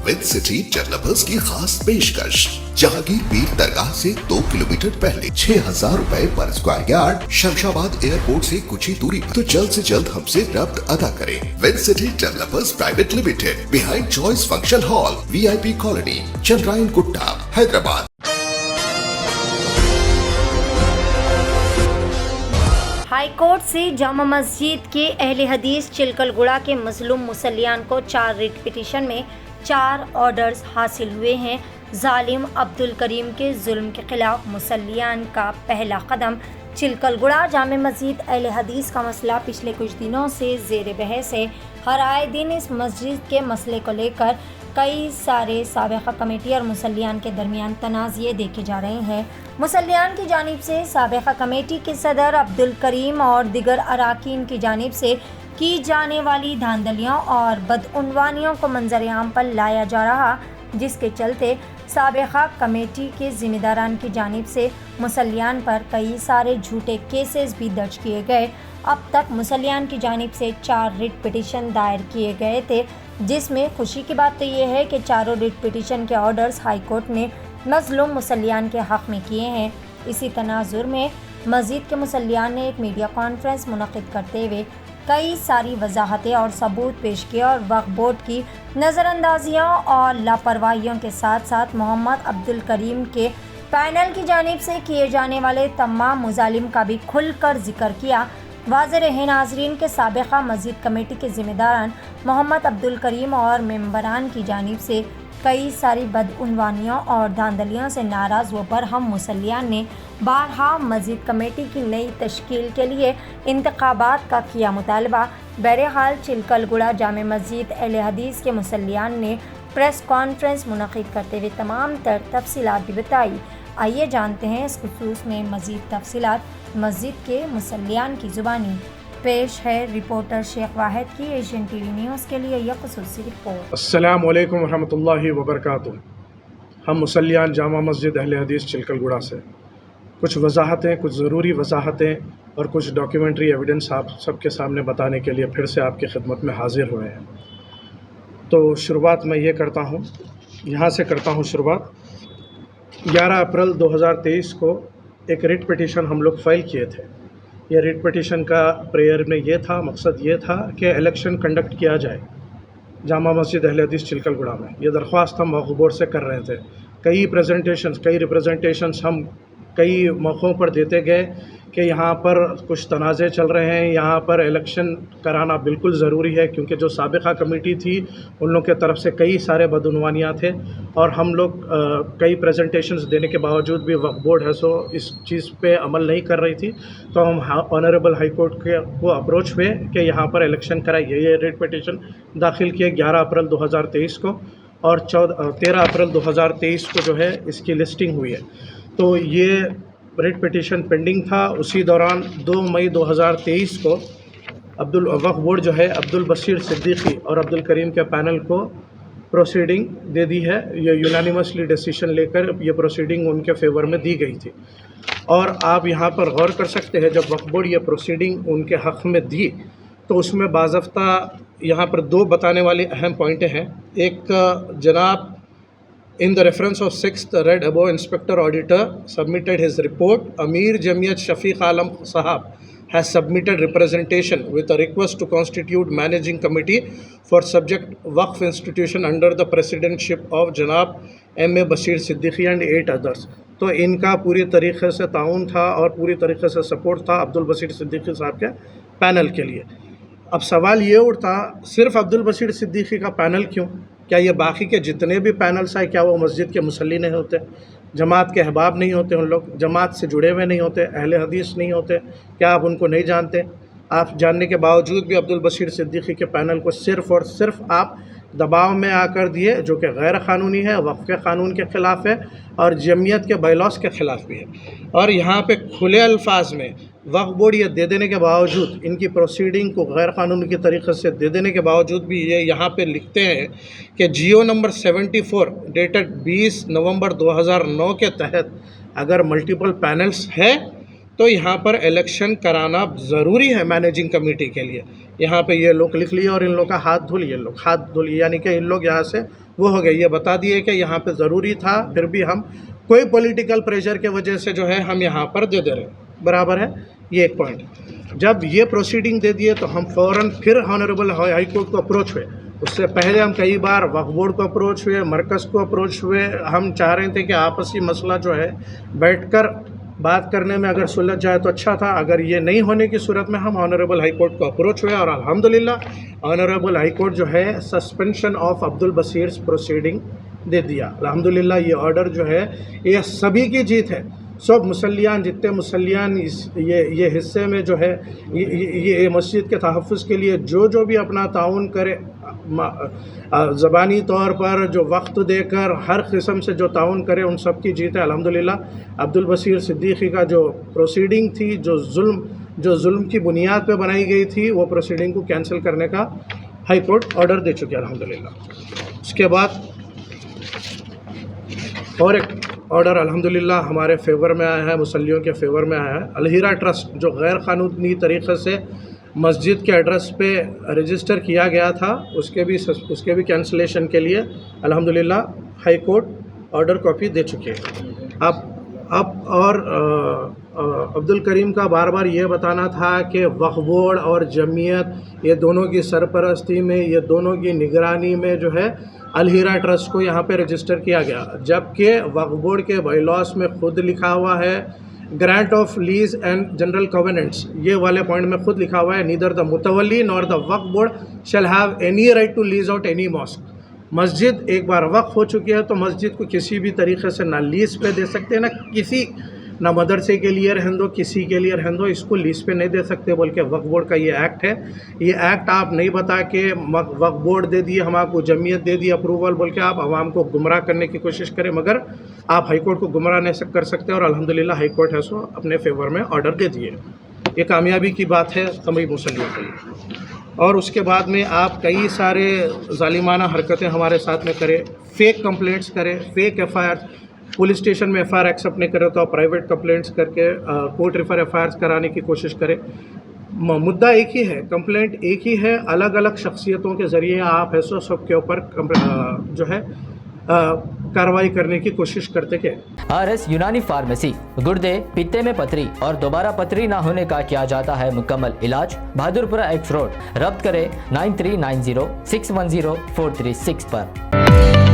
With city developers की खास पेशकश। जहांगीर पीर दरगाह से 2 किलोमीटर पहले 6,000 रुपए पर स्क्वायर यार्ड, शमशाबाद एयरपोर्ट से कुछ ही दूरी पर। तो जल्द से जल्द हमसे रब्त अदा करें। With city developers private limited, behind choice function hall, VIP colony, Chandrayan Gutta, Hyderabad. High court से जामा मस्जिद के अहले हदीस चिलकलगुड़ा के मजलूम मुसल्लियान को 4 रिट पिटीशन में 4 ऑर्डर्स हासिल हुए हैं। जालिम अब्दुल करीम के जुल्म के खिलाफ मुसल्लियान का पहला कदम। चिलकलगुड़ा जामा मस्जिद अहले हदीस का मसला पिछले कुछ दिनों से ज़ेर बहस है। हर आए दिन इस मस्जिद के मसले को लेकर कई सारे साबिक़ा कमेटी और मुसल्लियान के दरमियान तनाज़े देखे जा रहे हैं। मुसल्लियान की जानिब से साबिक़ा कमेटी के सदर अब्दुल करीम और दिगर अराकीन की जानिब से की जाने वाली धांधलियों और बदउनवानियों को मंजर आम पर लाया जा रहा, जिसके चलते साबिक़ा कमेटी के ज़िम्मेदारान की जानिब से मुसल्लियान पर कई सारे झूठे केसेस भी दर्ज किए गए। अब तक मुसल्लियान की जानिब से 4 रिट पिटीशन दायर किए गए थे, जिसमें खुशी की बात तो ये है कि चारों रिट पिटीशन के ऑर्डर्स हाई कोर्ट ने मज़लूम मुसल्लियान के हक़ में किए हैं। इसी तनाजुर में मस्जिद के मुसल्लियान ने एक मीडिया कॉन्फ्रेंस मुनक़िद करते हुए कई सारी वजाहतें और सबूत पेश किए और वक्फ बोर्ड की नज़रअंदाजियों और लापरवाहियों के साथ साथ मोहम्मद अब्दुल करीम के पैनल की जानिब से किए जाने वाले तमाम मुजालिम का भी खुल कर जिक्र किया। वाज़ेह रहे नाज़रीन के साबिक़ा मस्जिद कमेटी के ज़िम्मेदारान मोहम्मद अब्दुल करीम और मेंबरान की जानिब से कई सारी बदउनवानियों और धांधलियों से नाराज़ होकर हम मुसल्लियान ने बारहा मस्जिद कमेटी की नई तश्कील के लिए इंतखाबात का किया मुतालबा। बहरहाल चिलकलगुड़ा जामे मस्जिद अहले हदीस के मुसल्लियान ने प्रेस कॉन्फ्रेंस मुनक़िद करते हुए तमाम तर तफसीलात भी बताई। आइए जानते हैं इस खुसूस में मज़ीद तफसीलात मस्जिद के मुसल्लियान की ज़ुबानी। पेश है रिपोर्टर शेख वाहिद की एशियन टीवी न्यूज़ के लिए यह खुसूसी रिपोर्ट। अस्सलामु अलैकुम वरहमतुल्लाहि वबरकातुहू। हम मुसल्लियान जामा मस्जिद अहले हदीस चिलकलगुड़ा से कुछ वजाहतें, कुछ ज़रूरी वजाहतें और कुछ डॉक्यूमेंट्री एविडेंस आप सबके सामने बताने के लिए फिर से आपकी खिदमत में हाजिर हुए हैं। तो शुरुआत मैं ये करता हूँ, यहाँ से करता हूँ शुरुआत। 11 अप्रैल 2023 को एक रिट पिटीशन हम लोग फ़ाइल किए थे। ये रिट पिटीशन का प्रेयर में ये था, मकसद ये था कि इलेक्शन कंडक्ट किया जाए जामा मस्जिद अहले हदीस चिलकलगुड़ा में। ये दरख्वास्त हम वक्फ बोर्ड से कर रहे थे। कई रिप्रेजेंटेशंस हम कई मौक़ों पर देते गए कि यहाँ पर कुछ तनाज़े चल रहे हैं, यहाँ पर इलेक्शन कराना बिल्कुल ज़रूरी है, क्योंकि जो साबिक़ा कमेटी थी उन लोगों के तरफ से कई सारे बदउनवानियाँ थे और हम लोग कई प्रेजेंटेशंस देने के बावजूद भी वक्फ बोर्ड है सो इस चीज़ पे अमल नहीं कर रही थी। तो हम ऑनरेबल हाई कोर्ट को अप्रोच हुए कि यहाँ पर इलेक्शन कराइए। ये रिट पिटीशन दाखिल किए 11 अप्रैल 2023 को और 13 अप्रैल 2023 को जो है इसकी लिस्टिंग हुई है। तो ये रिट पिटीशन पेंडिंग था। उसी दौरान 2 मई 2023 को वक्फ बोर्ड जो है अब्दुल बशीर सिद्दीकी और अब्दुल करीम के पैनल को प्रोसीडिंग दे दी है। ये यूनानिमसली डिसीजन लेकर ये प्रोसीडिंग उनके फेवर में दी गई थी। और आप यहाँ पर गौर कर सकते हैं, जब वक्फ बोर्ड ये प्रोसीडिंग उनके हक़ में दी तो उसमें बाज़ाफ्ता यहाँ पर 2 बताने वाली अहम पॉइंटें हैं। एक, जनाब In the reference of 6th read above, Inspector Auditor submitted his report. Amir Jamiyat Shafiq Alam Sahab has submitted representation with a request to constitute managing committee for subject Waqf institution under the presidentship of Janab M.A. Bashir Siddiqui and 8 others. तो इनका पूरी तरीक़े से ताउन था और पूरी तरीक़े से सपोर्ट था अब्दुल बशीर सिद्दीकी साहब के पैनल के लिए। अब सवाल ये उठता, सिर्फ़ अब्दुल बशीर सिद्दीकी का पैनल क्यों? क्या ये बाकी के जितने भी पैनल्स हैं, क्या वो मस्जिद के मुसल्ली नहीं होते? जमात के अहबाब नहीं होते? उन लोग जमात से जुड़े हुए नहीं होते? अहले हदीस नहीं होते? क्या आप उनको नहीं जानते? आप जानने के बावजूद भी अब्दुल बशीर सिद्दीकी के पैनल को सिर्फ़ और सिर्फ आप दबाव में आकर दिए, जो कि गैर क़ानूनी है, वक्फ़ के क़ानून के ख़िलाफ़ है और जमियत के बायलॉस के ख़िलाफ़ भी है। और यहाँ पे खुले अल्फाज में वक्फ बोर्ड ये दे देने के बावजूद, इनकी प्रोसीडिंग को गैर कानूनी के तरीक़े से दे देने के बावजूद भी ये यहाँ पे लिखते हैं कि जियो नंबर 74 डेटेड 20 नवंबर 2009 के तहत अगर मल्टीपल पैनल्स है तो यहाँ पर इलेक्शन कराना ज़रूरी है मैनेजिंग कमेटी के लिए। यहाँ पे ये लोग लिख लिए और इन लोग का हाथ धुल, ये लोग हाथ धुल, यानी कि इन लोग यहाँ से वो हो गए, ये बता दिए कि यहाँ पे ज़रूरी था, फिर भी हम कोई पॉलिटिकल प्रेशर के वजह से जो है हम यहाँ पर दे रहे हैं, बराबर है। ये एक पॉइंट। जब ये प्रोसीडिंग दे दिए तो हम फ़ौरन फिर ऑनरेबल हाई कोर्ट को अप्रोच हुए। उससे पहले हम कई बार वक्फ बोर्ड को अप्रोच हुए, मरकज़ को अप्रोच हुए। हम चाह रहे थे कि आपसी मसला जो है बैठकर बात करने में अगर सुलझ जाए तो अच्छा था। अगर ये नहीं होने की सूरत में हम ऑनरेबल हाई कोर्ट को अप्रोच हुए और अल्हम्दुलिल्लाह ऑनरेबल हाई कोर्ट जो है suspension of Abdul Basir proceeding दे दिया। अल्हम्दुलिल्लाह ये ऑर्डर जो है ये सभी की जीत है। सब मुसल्लियान, जितने मुसल्लियान ये हिस्से में जो है ये मस्जिद के तहफ़्फ़ुज़ के लिए जो भी अपना ताउन करे, ज़बानी तौर पर जो वक्त देकर हर किस्म से जो ताउन करे, उन सब की जीत है। अल्हम्दुलिल्लाह अब्दुल बसीर सिद्दीकी का जो प्रोसीडिंग थी, जो जुल्म की बुनियाद पे बनाई गई थी, वो प्रोसीडिंग को कैंसिल करने का हाई कोर्ट ऑर्डर दे चुके हैं अल्हम्दुलिल्लाह। उसके बाद और एक ऑर्डर अल्हम्दुलिल्लाह हमारे फेवर में आया है, मुसल्लियों के फेवर में आया है। अलहीरा ट्रस्ट जो गैर कानूनी तरीक़े से मस्जिद के एड्रेस पे रजिस्टर किया गया था, उसके भी कैंसिलेशन के लिए अल्हम्दुलिल्लाह हाई कोर्ट ऑर्डर कॉपी दे चुके हैं। अब और अब्दुल करीम का बार बार ये बताना था कि वक्फ बोर्ड और जमीयत ये दोनों की सरपरस्ती में, ये दोनों की निगरानी में जो है अलहीरा ट्रस्ट को यहाँ पे रजिस्टर किया गया, जबकि वक्फ बोर्ड के बायलॉस में खुद लिखा हुआ है grant of lease and general covenants, ये वाले पॉइंट में खुद लिखा हुआ है नीदर द मुतवल्ली nor the Waqf board shall have any right to lease out any mosque. मस्जिद एक बार वक्फ हो चुकी है तो मस्जिद को किसी भी तरीक़े से ना लीज पे दे सकते, ना मदरसे के लिए रहने दो, किसी के लिए रहने दो, इसको लीज पे नहीं दे सकते। बल्कि वक्फ बोर्ड का ये एक्ट है, ये एक्ट आप नहीं बता के वक्फ बोर्ड दे दिए, हम आपको जमीयत दे दी अप्रूवल बोल के आप आवाम को गुमराह करने की कोशिश करें, मगर आप हाई कोर्ट को गुमराह नहीं कर सकते। और अल्हम्दुलिल्लाह हाई कोर्ट है सो अपने फेवर में ऑर्डर दे दिए। ये कामयाबी की बात है तमाम मुसल्लियों के लिए। और उसके बाद में आप कई सारे जालिमाना हरकतें हमारे साथ में करें, फेक कंप्लेंट्स करें, फेक FIR, पुलिस स्टेशन में FIR एक्सेप्ट नहीं करे तो आप प्राइवेट कंप्लेंट्स करके कोर्ट रेफर FIRs कराने की कोशिश करें। मुद्दा एक ही है, कंप्लेंट एक ही है, अलग अलग शख्सियतों के ज़रिए आप ऐसो सब के ऊपर जो है कार्रवाई करने की कोशिश करते के। RS यूनानी फार्मेसी, गुर्दे, पित्ते में पथरी और दोबारा पथरी ना होने का किया जाता है मुकम्मल इलाज। Bahadurpura X road. रब्त करें 9390 610 436 पर।